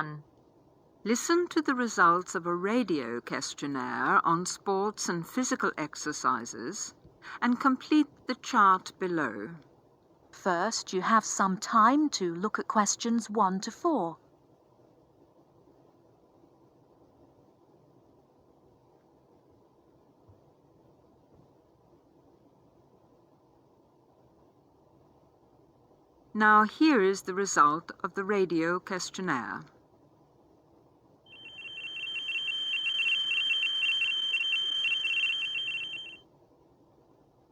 1. Listen to the results of a radio questionnaire on sports and physical exercises and complete the chart below. First, you have some time to look at questions 1 to 4. Now here is the result of the radio questionnaire.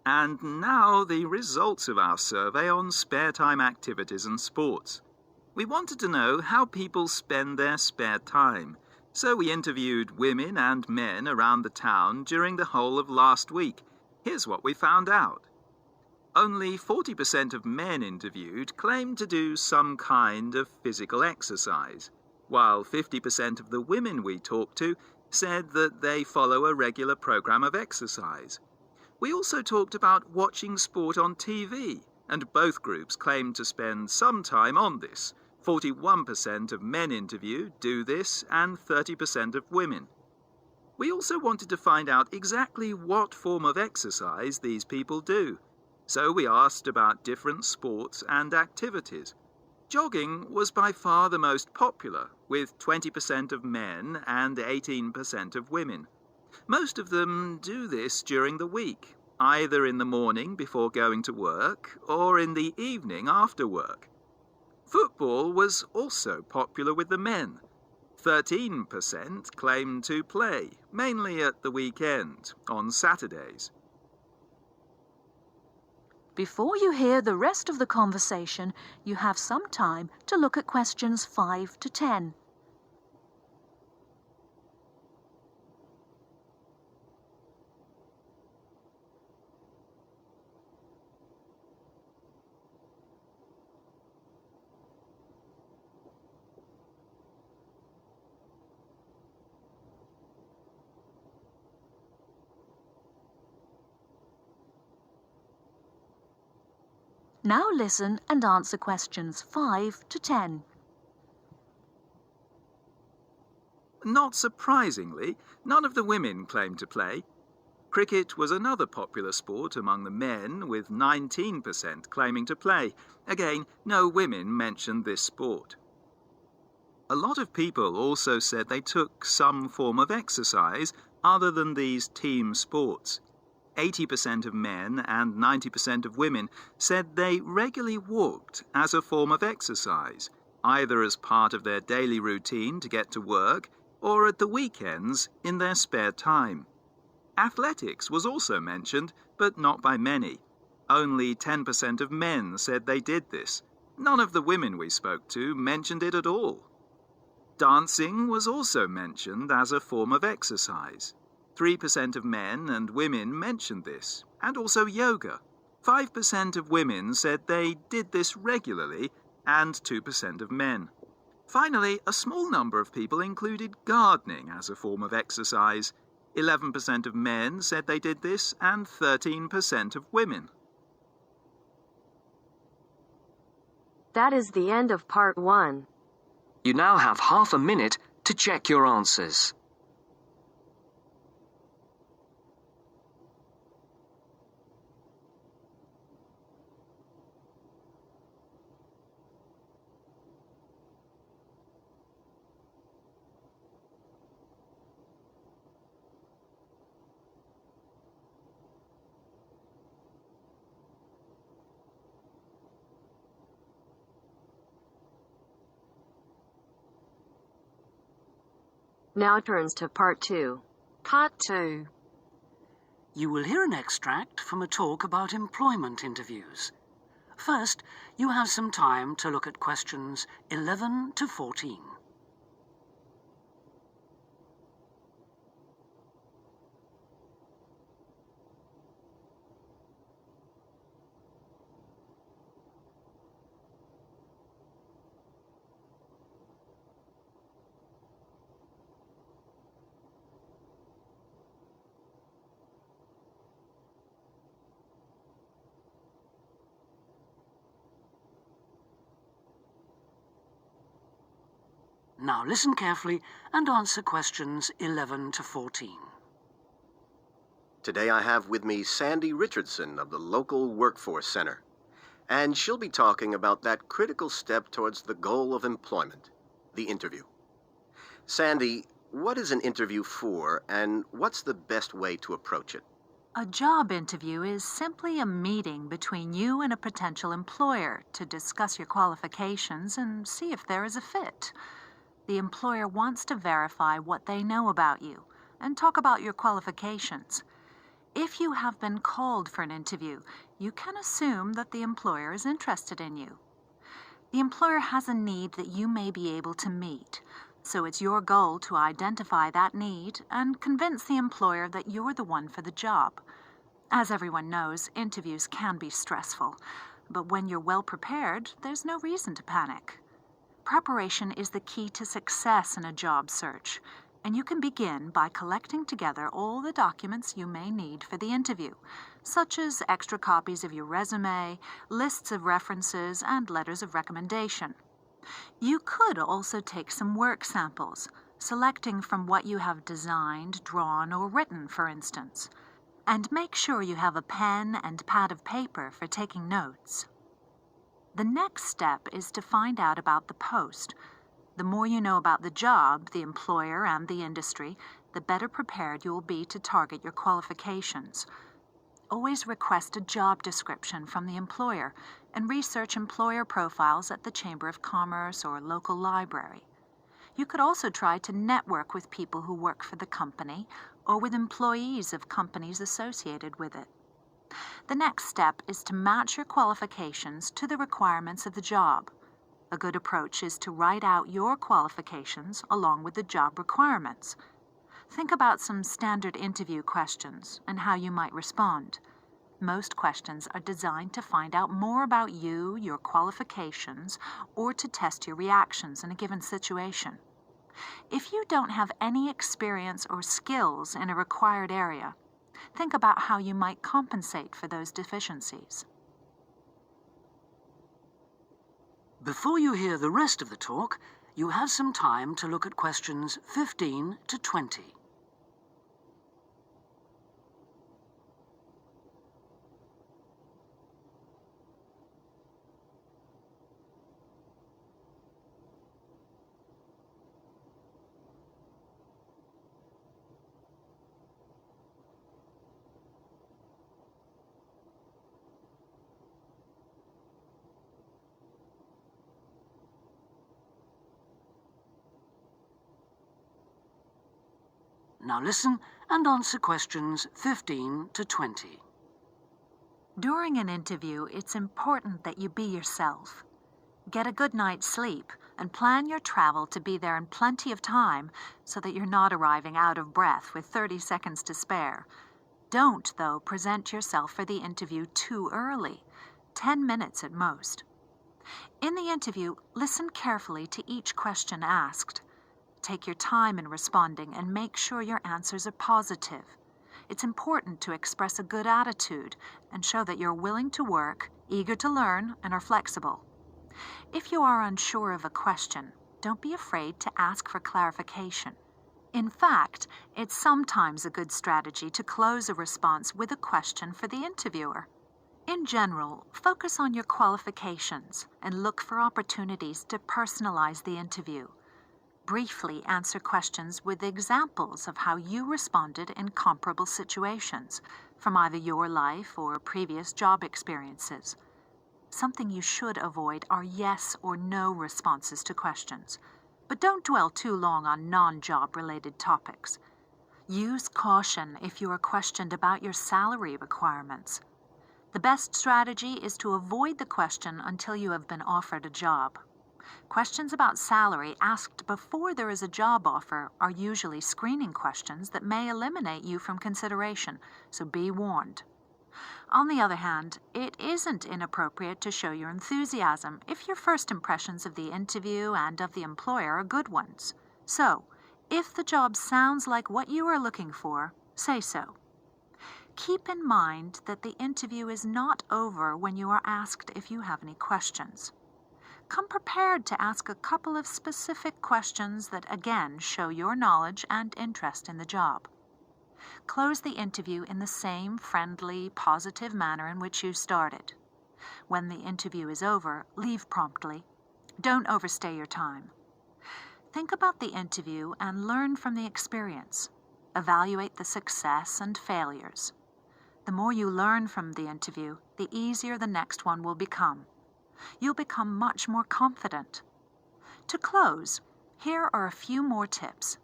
And now the results of our survey on spare time activities and sports. We wanted to know how people spend their spare time, so we interviewed women and men around the town during the whole of last week. Here's what we found out. Only 40% of men interviewed claimed to do some kind of physical exercise, while 50% of the women we talked to said that they follow a regular program of exercise. We also talked about watching sport on TV, and both groups claimed to spend some time on this. 41% of men interviewed do this, and 30% of women. We also wanted to find out exactly what form of exercise these people do. So we asked about different sports and activities. Jogging was by far the most popular, with 20% of men and 18% of women. Most of them do this during the week, either in the morning before going to work or in the evening after work. Football was also popular with the men. 13% claimed to play, mainly at the weekend, on Saturdays. Before you hear the rest of the conversation, you have some time to look at questions 5 to 10. Now listen and answer questions 5 to 10. Not surprisingly, none of the women claimed to play. Cricket was another popular sport among the men, with 19% claiming to play. Again, no women mentioned this sport. A lot of people also said they took some form of exercise other than these team sports. 80% of men and 90% of women said they regularly walked as a form of exercise, either as part of their daily routine to get to work or at the weekends in their spare time. Athletics was also mentioned, but not by many. Only 10% of men said they did this. None of the women we spoke to mentioned it at all. Dancing was also mentioned as a form of exercise. 3% of men and women mentioned this, and also yoga. 5% of women said they did this regularly, and 2% of men. Finally, a small number of people included gardening as a form of exercise. 11% of men said they did this, and 13% of women. That is the end of part 1. You now have half a minute to check your answers. Now turns to part 2. Part 2. You will hear an extract from a talk about employment interviews. First, you have some time to look at questions 11 to 14. Now listen carefully and answer questions 11 to 14. Today I have with me Sandy Richardson of the local Workforce Center, and she'll be talking about that critical step towards the goal of employment, the interview. Sandy, what is an interview for, and what's the best way to approach it? A job interview is simply a meeting between you and a potential employer to discuss your qualifications and see if there is a fit. The employer wants to verify what they know about you and talk about your qualifications. If you have been called for an interview, you can assume that the employer is interested in you. The employer has a need that you may be able to meet, so it's your goal to identify that need and convince the employer that you're the one for the job. As everyone knows, interviews can be stressful, but when you're well prepared, there's no reason to panic. Preparation is the key to success in a job search, and you can begin by collecting together all the documents you may need for the interview, such as extra copies of your resume, lists of references, and letters of recommendation. You could also take some work samples, selecting from what you have designed, drawn, or written, for instance. And make sure you have a pen and pad of paper for taking notes. The next step is to find out about the post. The more you know about the job, the employer, and the industry, the better prepared you will be to target your qualifications. Always request a job description from the employer and research employer profiles at the Chamber of Commerce or local library. You could also try to network with people who work for the company or with employees of companies associated with it. The next step is to match your qualifications to the requirements of the job. A good approach is to write out your qualifications along with the job requirements. Think about some standard interview questions and how you might respond. Most questions are designed to find out more about you, your qualifications, or to test your reactions in a given situation. If you don't have any experience or skills in a required area, think about how you might compensate for those deficiencies. Before you hear the rest of the talk, you have some time to look at questions 15 to 20. Now listen and answer questions 15 to 20. During an interview, it's important that you be yourself. Get a good night's sleep and plan your travel to be there in plenty of time so that you're not arriving out of breath with 30 seconds to spare. Don't, though, present yourself for the interview too early, 10 minutes at most. In the interview, listen carefully to each question asked. Take your time in responding and make sure your answers are positive. It's important to express a good attitude and show that you're willing to work, eager to learn, and are flexible. If you are unsure of a question, don't be afraid to ask for clarification. In fact, it's sometimes a good strategy to close a response with a question for the interviewer. In general, focus on your qualifications and look for opportunities to personalize the interview. Briefly answer questions with examples of how you responded in comparable situations from either your life or previous job experiences. Something you should avoid are yes or no responses to questions, but don't dwell too long on non-job related topics. Use caution if you are questioned about your salary requirements. The best strategy is to avoid the question until you have been offered a job. Questions about salary asked before there is a job offer are usually screening questions that may eliminate you from consideration, so be warned. On the other hand, it isn't inappropriate to show your enthusiasm if your first impressions of the interview and of the employer are good ones. So, if the job sounds like what you are looking for, say so. Keep in mind that the interview is not over when you are asked if you have any questions. come prepared to ask a couple of specific questions that again show your knowledge and interest in the job. Close the interview in the same friendly, positive manner in which you started. When the interview is over, leave promptly. Don't overstay your time. Think about the interview and learn from the experience. Evaluate the success and failures. The more you learn from the interview, the easier the next one will become. You'll become much more confident. To close, here are a few more tips.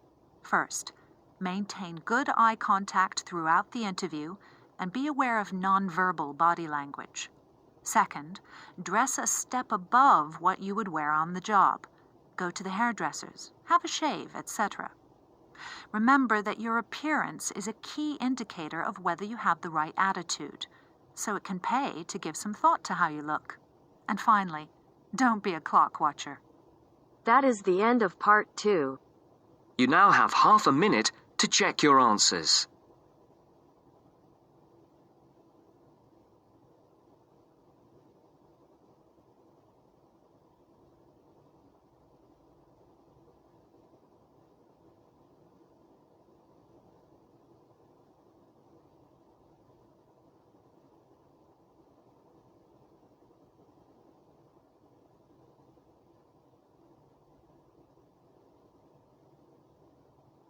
First, maintain good eye contact throughout the interview and be aware of nonverbal body language. Second, dress a step above what you would wear on the job. Go to the hairdressers, have a shave, etc. Remember that your appearance is a key indicator of whether you have the right attitude, so it can pay to give some thought to how you look. And finally, don't be a clock watcher. That is the end of part 2. You now have half a minute to check your answers.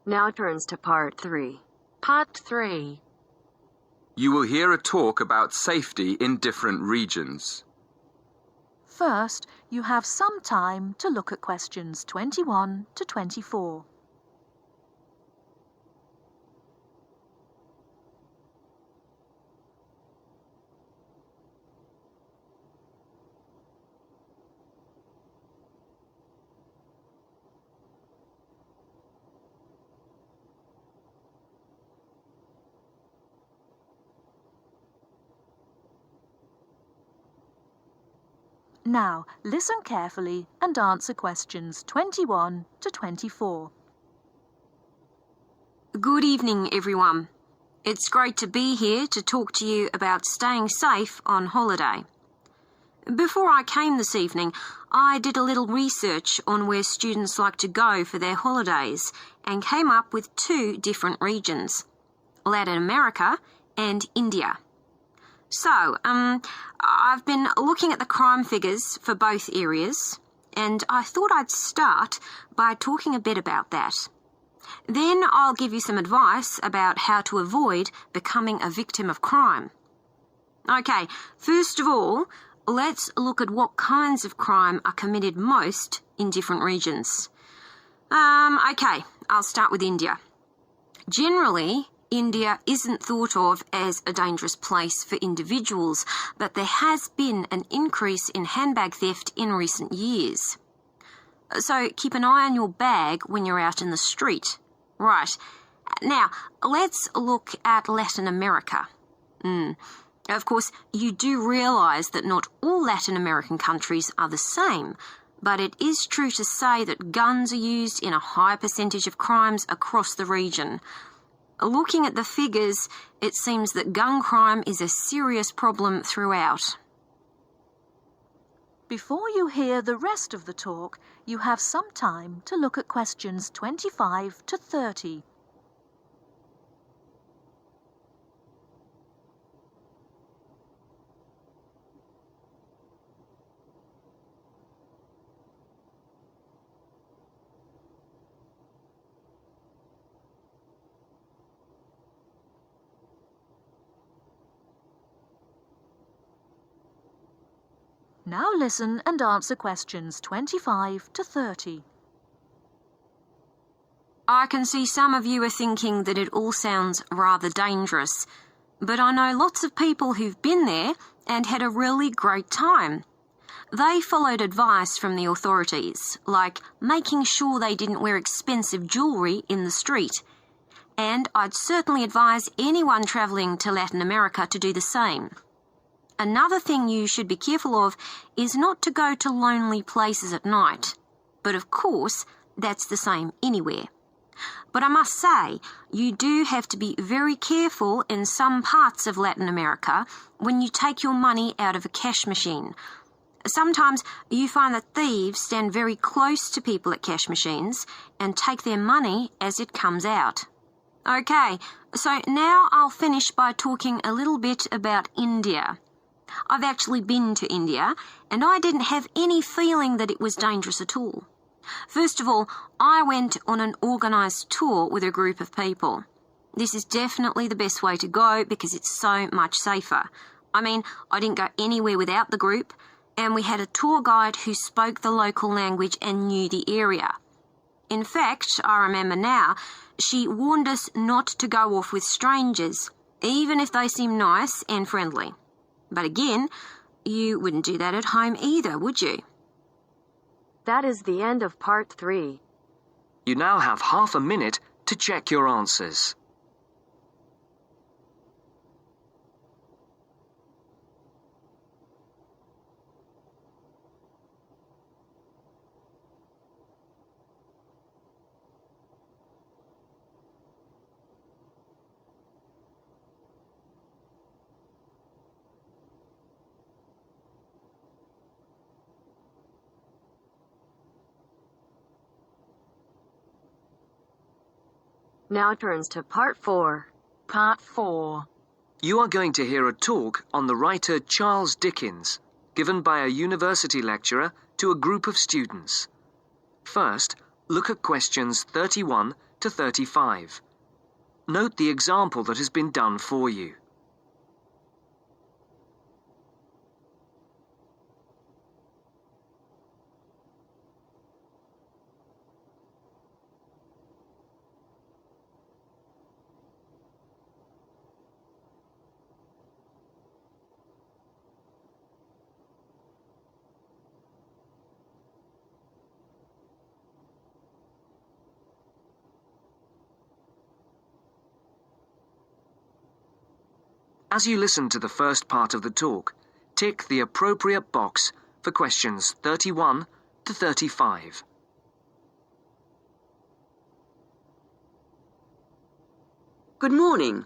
Now turns to part 3. Part 3. You will hear a talk about safety in different regions. First, you have some time to look at questions 21 to 24. Now, listen carefully and answer questions 21 to 24. Good evening, everyone. It's great to be here to talk to you about staying safe on holiday. Before I came this evening, I did a little research on where students like to go for their holidays and came up with 2 different regions, Latin America and India. So, I've been looking at the crime figures for both areas, and I thought I'd start by talking a bit about that. Then I'll give you some advice about how to avoid becoming a victim of crime. Okay, first of all, let's look at what kinds of crime are committed most in different regions. Okay, I'll start with India. Generally, India isn't thought of as a dangerous place for individuals, but there has been an increase in handbag theft in recent years. So keep an eye on your bag when you're out in the street. Right. Now, let's look at Latin America. Of course, you do realise that not all Latin American countries are the same, but it is true to say that guns are used in a high percentage of crimes across the region. Looking at the figures, it seems that gun crime is a serious problem throughout. Before you hear the rest of the talk, you have some time to look at questions 25 to 30. Now listen and answer questions 25 to 30. I can see some of you are thinking that it all sounds rather dangerous, but I know lots of people who've been there and had a really great time. They followed advice from the authorities, like making sure they didn't wear expensive jewellery in the street. And I'd certainly advise anyone travelling to Latin America to do the same. Another thing you should be careful of is not to go to lonely places at night. But of course, that's the same anywhere. But I must say, you do have to be very careful in some parts of Latin America when you take your money out of a cash machine. Sometimes you find that thieves stand very close to people at cash machines and take their money as it comes out. Okay, so now I'll finish by talking a little bit about India. I've actually been to India, and I didn't have any feeling that it was dangerous at all. First of all, I went on an organised tour with a group of people. This is definitely the best way to go because it's so much safer. I mean, I didn't go anywhere without the group, and we had a tour guide who spoke the local language and knew the area. In fact, I remember now, she warned us not to go off with strangers, even if they seem nice and friendly. But again, you wouldn't do that at home either, would you? That is the end of part 3. You now have half a minute to check your answers. Now turns to part 4. Part 4. You are going to hear a talk on the writer Charles Dickens, given by a university lecturer to a group of students. First, look at questions 31 to 35. Note the example that has been done for you. As you listen to the first part of the talk, tick the appropriate box for questions 31 to 35. Good morning.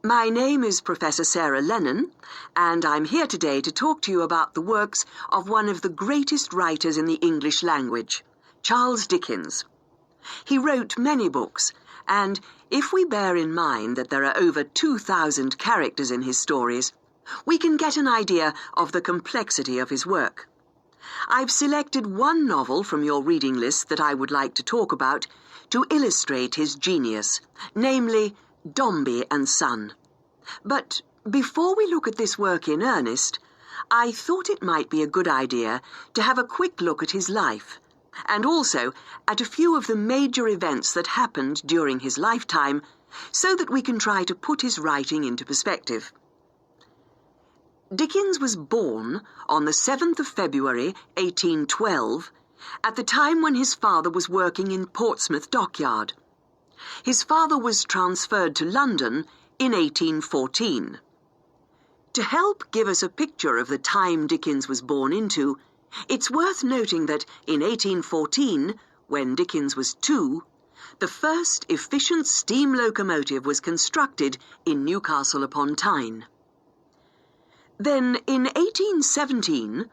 My name is Professor Sarah Lennon, and I'm here today to talk to you about the works of one of the greatest writers in the English language, Charles Dickens. He wrote many books, and if we bear in mind that there are over 2,000 characters in his stories, we can get an idea of the complexity of his work. I've selected one novel from your reading list that I would like to talk about to illustrate his genius, namely Dombey and Son. But before we look at this work in earnest, I thought it might be a good idea to have a quick look at his life, and also at a few of the major events that happened during his lifetime, so that we can try to put his writing into perspective. Dickens was born on the 7th of February, 1812, at the time when his father was working in Portsmouth Dockyard. His father was transferred to London in 1814. To help give us a picture of the time Dickens was born into, it's worth noting that in 1814, when Dickens was 2, the first efficient steam locomotive was constructed in Newcastle upon Tyne. Then, in 1817,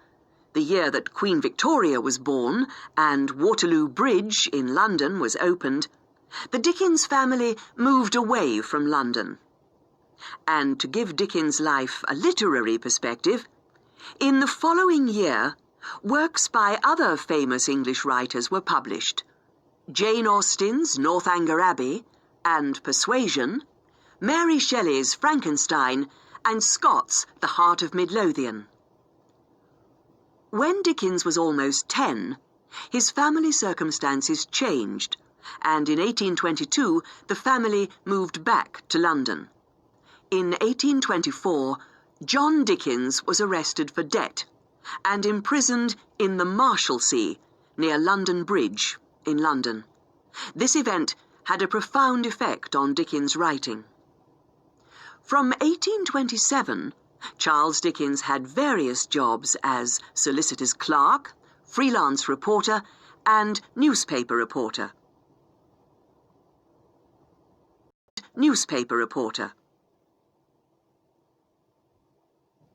the year that Queen Victoria was born and Waterloo Bridge in London was opened, the Dickens family moved away from London. And to give Dickens' life a literary perspective, in the following year, works by other famous English writers were published. Jane Austen's Northanger Abbey and Persuasion, Mary Shelley's Frankenstein, and Scott's The Heart of Midlothian. When Dickens was almost 10, his family circumstances changed, and in 1822 the family moved back to London. In 1824, John Dickens was arrested for debt and imprisoned in the Marshalsea, near London Bridge, in London. This event had a profound effect on Dickens' writing. From 1827, Charles Dickens had various jobs as solicitor's clerk, freelance reporter, and newspaper reporter.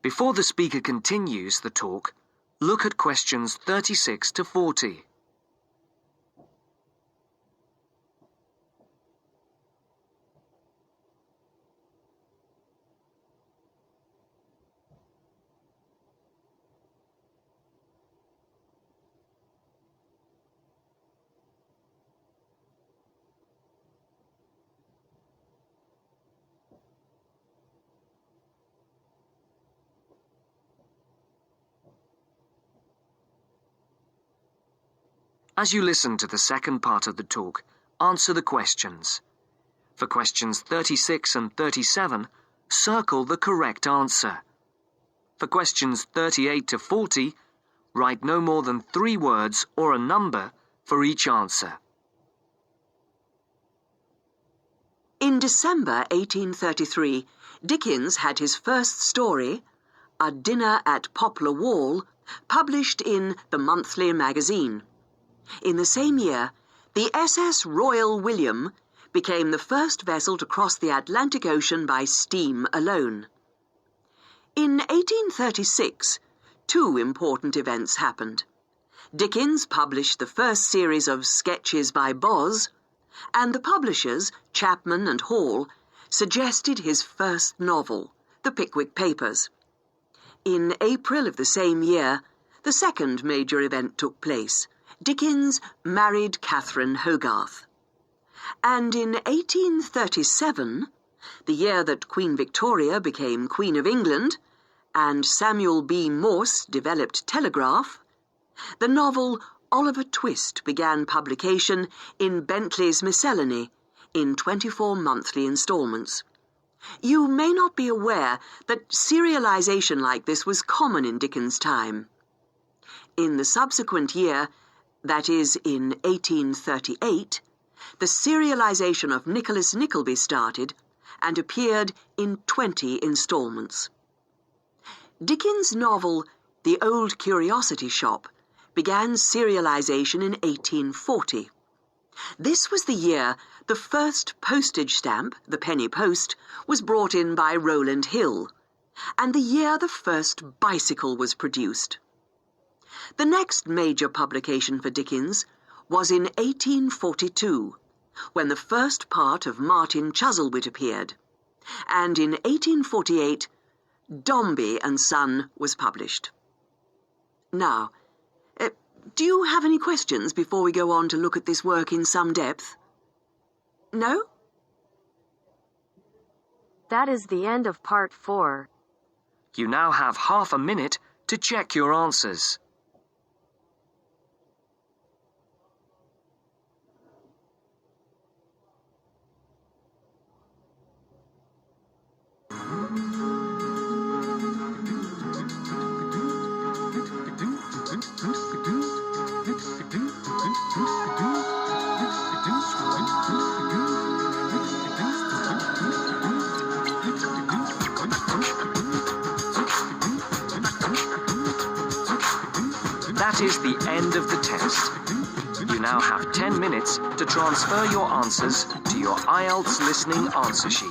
Before the speaker continues the talk, look at questions 36 to 40. As you listen to the second part of the talk, answer the questions. For questions 36 and 37, circle the correct answer. For questions 38 to 40, write no more than 3 words or a number for each answer. In December 1833, Dickens had his first story, A Dinner at Poplar Wall, published in the Monthly Magazine. In the same year, the SS Royal William became the first vessel to cross the Atlantic Ocean by steam alone. In 1836, 2 important events happened. Dickens published the first series of Sketches by Boz, and the publishers, Chapman and Hall, suggested his first novel, The Pickwick Papers. In April of the same year, the second major event took place. Dickens married Catherine Hogarth. And in 1837, the year that Queen Victoria became Queen of England and Samuel B. Morse developed telegraph, the novel Oliver Twist began publication in Bentley's Miscellany in 24 monthly installments. You may not be aware that serialization like this was common in Dickens' time. In the subsequent year, that is, in 1838, the serialization of Nicholas Nickleby started and appeared in 20 installments. Dickens' novel The Old Curiosity Shop began serialization in 1840. This was the year the first postage stamp, the penny post, was brought in by Rowland Hill, and the year the first bicycle was produced. The next major publication for Dickens was in 1842, when the first part of Martin Chuzzlewit appeared, and in 1848, Dombey and Son was published. Now, do you have any questions before we go on to look at this work in some depth? No? That is the end of part 4. You now have half a minute to check your answers. That is the end of the test. You now have 10 minutes to transfer your answers to your IELTS listening answer sheet.